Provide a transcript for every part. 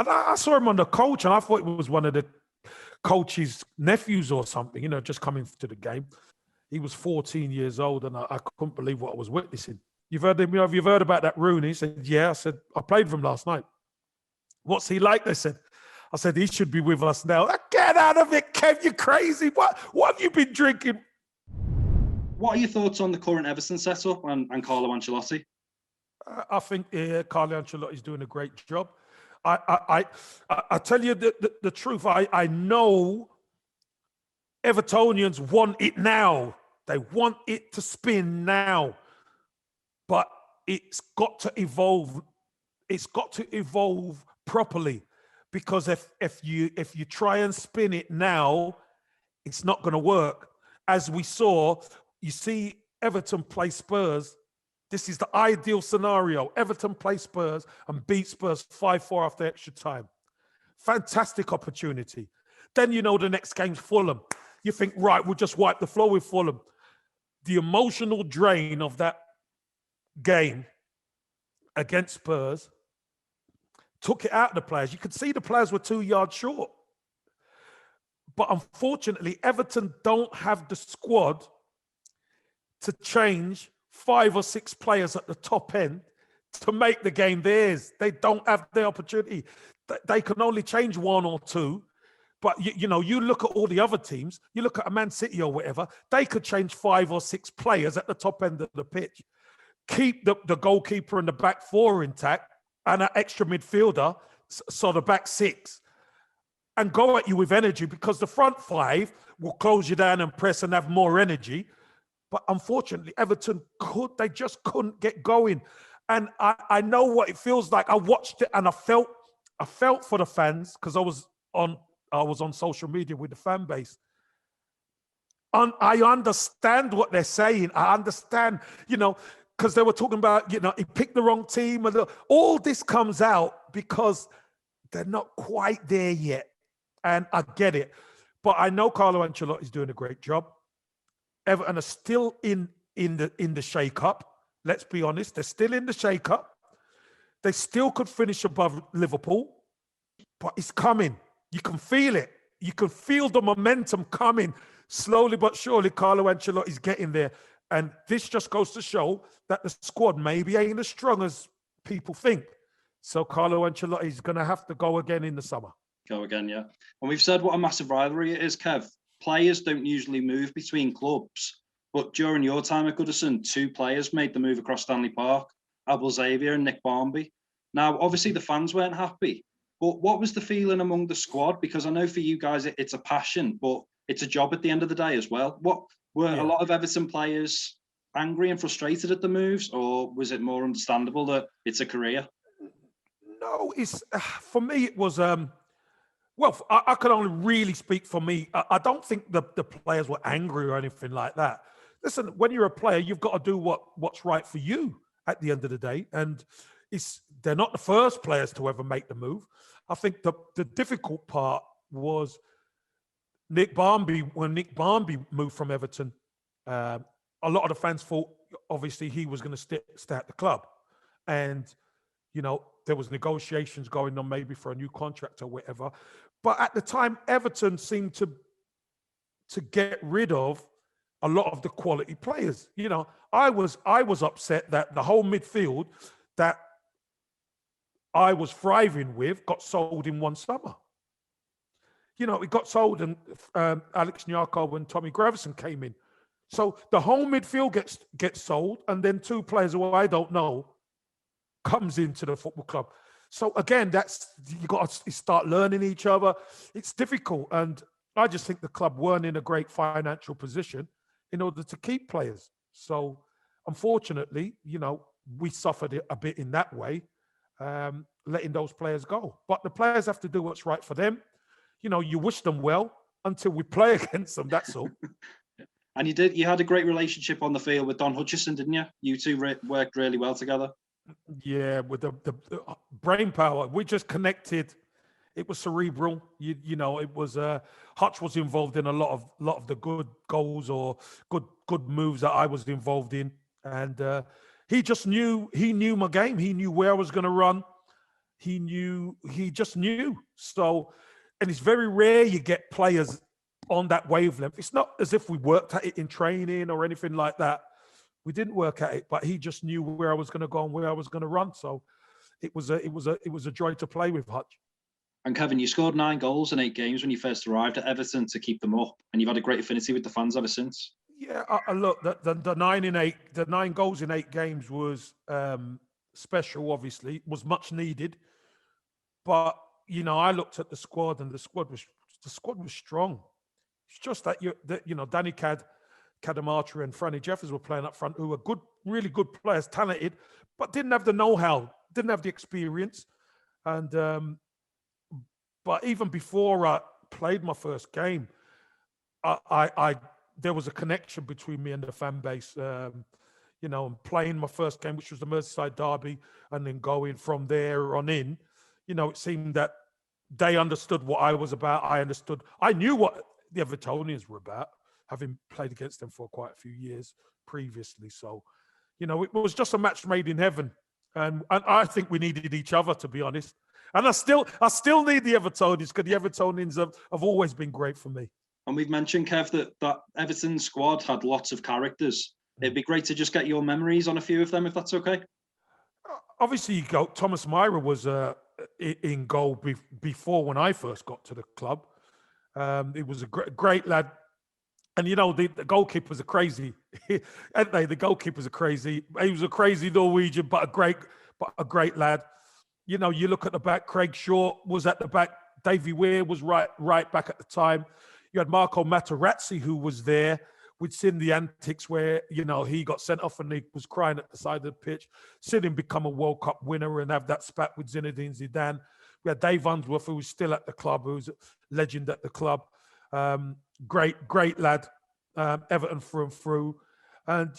And I saw him on the coach, and I thought it was one of the coach's nephews or something, just coming to the game. He was 14 years old, and I couldn't believe what I was witnessing. You've heard him, have you heard about that Rooney? He said, yeah. I said, I played with him last night. What's he like? They said. I said, he should be with us now. Get out of it, Kev, you crazy. What have you been drinking? What are your thoughts on the current Everton setup and Carlo Ancelotti? I think Carlo Ancelotti is doing a great job. I tell you the truth. I know Evertonians want it now. They want it to spin now. But it's got to evolve. It's got to evolve properly. Because if you try and spin it now, it's not going to work. As we saw, you see Everton play Spurs. This is the ideal scenario. Everton play Spurs and beat Spurs 5-4 after extra time. Fantastic opportunity. Then the next game's Fulham. You think, right, we'll just wipe the floor with Fulham. The emotional drain of that game against Spurs took it out of the players. You could see the players were 2 yards short. But unfortunately, Everton don't have the squad to change 5 or 6 players at the top end to make the game theirs. They don't have the opportunity. They can only change 1 or 2. But, you look at all the other teams, you look at a Man City or whatever, they could change 5 or 6 players at the top end of the pitch. Keep the goalkeeper and the back 4 intact, and an extra midfielder, so the back 6, and go at you with energy, because the front 5 will close you down and press and have more energy. But unfortunately, Everton they just couldn't get going. And I know what it feels like. I watched it and I felt for the fans, because I was on social media with the fan base. And I understand what they're saying. I understand, because they were talking about, he picked the wrong team. And all this comes out because they're not quite there yet. And I get it. But I know Carlo Ancelotti is doing a great job. Everton are still in the shake-up. Let's be honest. They're still in the shake-up. They still could finish above Liverpool. But it's coming. You can feel it. You can feel the momentum coming. Slowly but surely, Carlo Ancelotti is getting there. And this just goes to show that the squad maybe ain't as strong as people think. So Carlo Ancelotti is going to have to go again in the summer. Go again, yeah. And we've said what a massive rivalry it is, Kev. Players don't usually move between clubs. But during your time at Goodison, 2 players made the move across Stanley Park, Abel Xavier and Nick Barmby. Now, obviously, the fans weren't happy. But what was the feeling among the squad? Because I know for you guys, it's a passion, but it's a job at the end of the day as well. What were a lot of Everton players angry and frustrated at the moves, or was it more understandable that it's a career? No, it's for me. It was well. I can only really speak for me. I don't think the players were angry or anything like that. Listen, when you're a player, you've got to do what's right for you at the end of the day, and they're not the first players to ever make the move. I think the difficult part was Nick Barmby. When Nick Barmby moved from Everton, a lot of the fans thought, obviously, he was going to stay at the club. And, there was negotiations going on maybe for a new contract or whatever. But at the time, Everton seemed to get rid of a lot of the quality players. I was upset that the whole midfield that I was thriving with got sold in one summer. It got sold, and Alex Nyarko and Tommy Gravison came in. So the whole midfield gets sold, and then 2 players who I don't know comes into the football club. So again, you got to start learning each other. It's difficult, and I just think the club weren't in a great financial position in order to keep players. So unfortunately, we suffered a bit in that way, letting those players go. But the players have to do what's right for them. You wish them well until we play against them. That's all. And you had a great relationship on the field with Don Hutchison, didn't you? You 2 worked really well together. Yeah, with the brain power, we just connected. It was cerebral. It was Hutch was involved in a lot of the good goals or good moves that I was involved in, and he just knew my game. He knew where I was going to run. he just knew. So, and it's very rare you get players on that wavelength. It's not as if we worked at it in training or anything like that. We didn't work at it, but he just knew where I was going to go and where I was going to run. So it was a joy to play with Hutch. And Kevin, you scored 9 goals in 8 games when you first arrived at Everton to keep them up, and you've had a great affinity with the fans ever since. Yeah, look, the 9 goals in 8 games was special. Obviously, was much needed. But I looked at the squad, and the squad was strong. It's just that Danny Cadamarteri and Franny Jeffers were playing up front, who were good, really good players, talented, but didn't have the know-how, didn't have the experience. And but even before I played my first game, I there was a connection between me and the fan base. And playing my first game, which was the Merseyside derby, and then going from there on in, it seemed that they understood what I was about. I knew what the Evertonians were about, having played against them for quite a few years previously. So, it was just a match made in heaven. And I think we needed each other, to be honest. And I still need the Evertonians, because the Evertonians have always been great for me. And we've mentioned, Kev, that Everton squad had lots of characters. It'd be great to just get your memories on a few of them, if that's okay. Obviously, Thomas Myra was in goal before when I first got to the club. He was a great lad. And, the goalkeepers are crazy. Aren't they? The goalkeepers are crazy. He was a crazy Norwegian, but a great lad. You look at the back, Craig Shaw was at the back. Davy Weir was right back at the time. You had Marco Materazzi, who was there. We'd seen the antics where, he got sent off and he was crying at the side of the pitch. Seen him become a World Cup winner and have that spat with Zinedine Zidane. We had Dave Unsworth, who was still at the club, who's a legend at the club. Great lad, Everton through and through. And,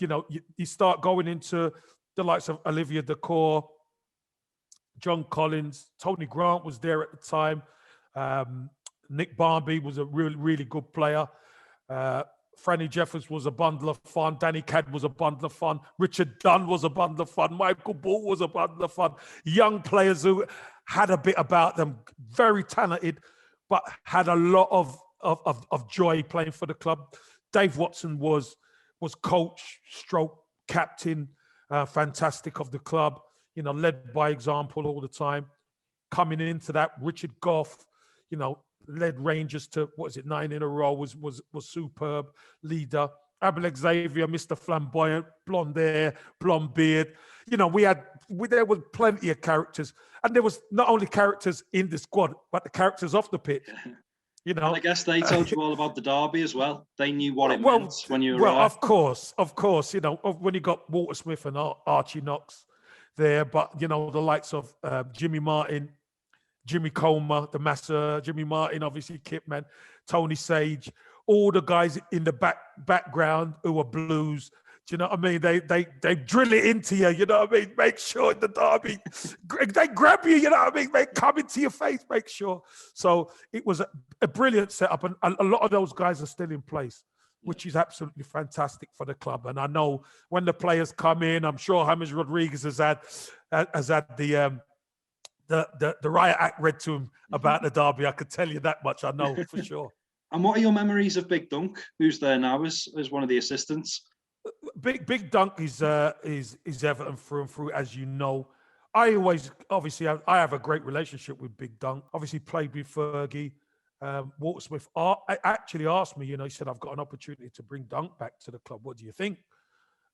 you start going into the likes of Olivier Dacour, John Collins, Tony Grant was there at the time. Nick Barmby was a really, really good player. Franny Jeffers was a bundle of fun. Danny Cadd was a bundle of fun. Richard Dunn was a bundle of fun. Michael Ball was a bundle of fun. Young players who had a bit about them, very talented, but had a lot of joy playing for the club. Dave Watson was coach, stroke captain, fantastic of the club. Led by example all the time. Coming into that, Richard Goff, led Rangers to 9 in a row, was superb leader. Abel Xavier, Mr. Flamboyant, blonde hair, blonde beard. There was plenty of characters, and there was not only characters in the squad, but the characters off the pitch. And I guess they told you all about the derby as well. They knew what it meant when you were Well, of course. When you got Walter Smith and Archie Knox there, but the likes of Jimmy Martin, Jimmy Comer, the Master, Jimmy Martin, obviously Kipman, Tony Sage, all the guys in the background who are blues. Do you know what I mean? They drill it into you. You know what I mean? Make sure the derby, they grab you. You know what I mean? They come into your face. Make sure. So it was a brilliant setup, and a lot of those guys are still in place, which is absolutely fantastic for the club. And I know when the players come in, I'm sure James Rodriguez has had the riot act read to him about the derby. I could tell you that much. I know for sure. And what are your memories of Big Dunk, who's there now as one of the assistants? Big Dunk is Everton through and through, as you know. I have a great relationship with Big Dunk. Obviously played with Fergie. Walter Smith actually asked me, he said, I've got an opportunity to bring Dunk back to the club. What do you think?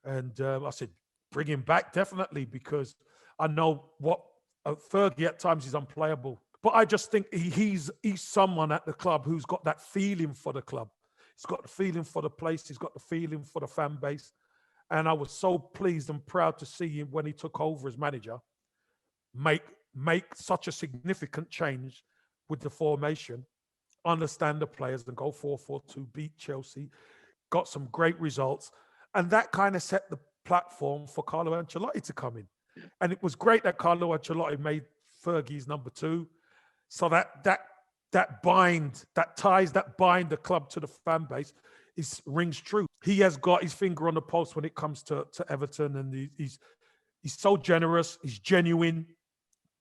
And I said, bring him back, definitely, because I know what Fergie at times is unplayable. But I just think he's someone at the club who's got that feeling for the club. He's got the feeling for the place. He's got the feeling for the fan base. And I was so pleased and proud to see him when he took over as manager make such a significant change with the formation, understand the players and go 4-4-2, beat Chelsea, got some great results. And that kind of set the platform for Carlo Ancelotti to come in. And it was great that Carlo Ancelotti made Fergie's number 2. So that bind the club to the fan base rings true. He has got his finger on the pulse when it comes to Everton, and he's so generous, he's genuine,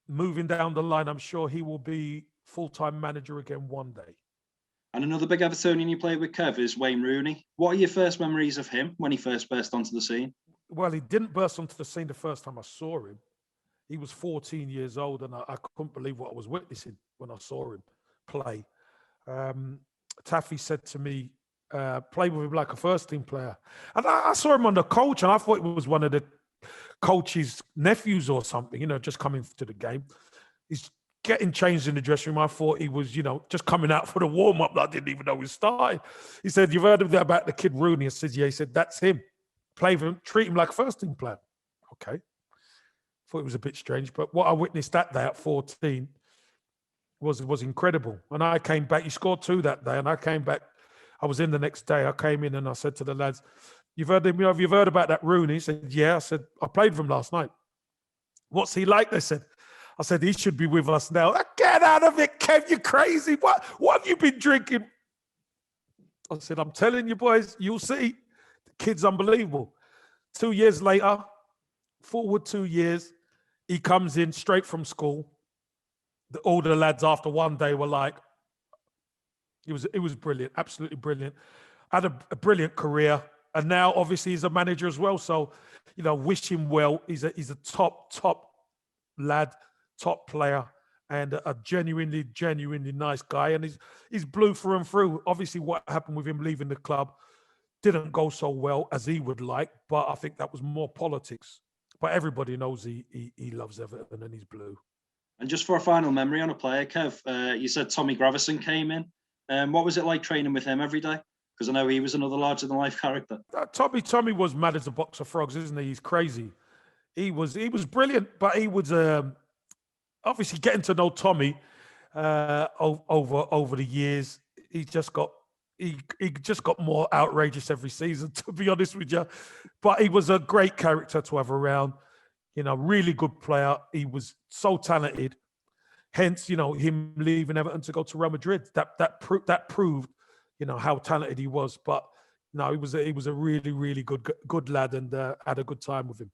moving down the line, I'm sure he will be full-time manager again one day. And another big Evertonian you played with, Kev, is Wayne Rooney. What are your first memories of him when he first burst onto the scene? Well, he didn't burst onto the scene the first time I saw him. He was 14 years old, and I couldn't believe what I was witnessing when I saw him play. Taffy said to me, play with him like a first-team player. And I saw him on the coach, and I thought it was one of the coach's nephews or something, just coming to the game. He's getting changed in the dressing room. I thought he was, just coming out for the warm-up. I didn't even know he was starting. He said, "You've heard of that about the kid Rooney?" I said, "Yeah." He said, "That's him. Play with him, treat him like a first-team player." Okay. Thought it was a bit strange, but what I witnessed that day at 14 was incredible. And I came back. He scored 2 that day, and I came back. I was in the next day. I came in and I said to the lads, "You've heard about that Rooney?" He said, "Yeah." I said, "I played with him last night." "What's he like?" They said. I said, "He should be with us now." "Get out of it, Kev, you crazy. What have you been drinking?" I said, "I'm telling you, boys, you'll see. The kid's unbelievable." 2 years later, forward 2 years, he comes in straight from school. All the lads after one day were like, it was brilliant, absolutely brilliant. Had a brilliant career. And now obviously he's a manager as well. So, wish him well. He's a top lad, top player, and a genuinely nice guy. And he's blue through and through. Obviously what happened with him leaving the club didn't go so well as he would like, but I think that was more politics. But everybody knows he loves Everton and he's blue. And just for a final memory on a player, Kev, you said Tommy Gravison came in. What was it like training with him every day? Because I know he was another larger-than-life character. Tommy was mad as a box of frogs, isn't he? He's crazy. He was brilliant, but he was obviously getting to know Tommy over the years. He just got more outrageous every season, to be honest with you. But he was a great character to have around. Really good player. He was so talented. Hence, him leaving Everton to go to Real Madrid. That proved, how talented he was. But no, he was a really, really good lad, and had a good time with him.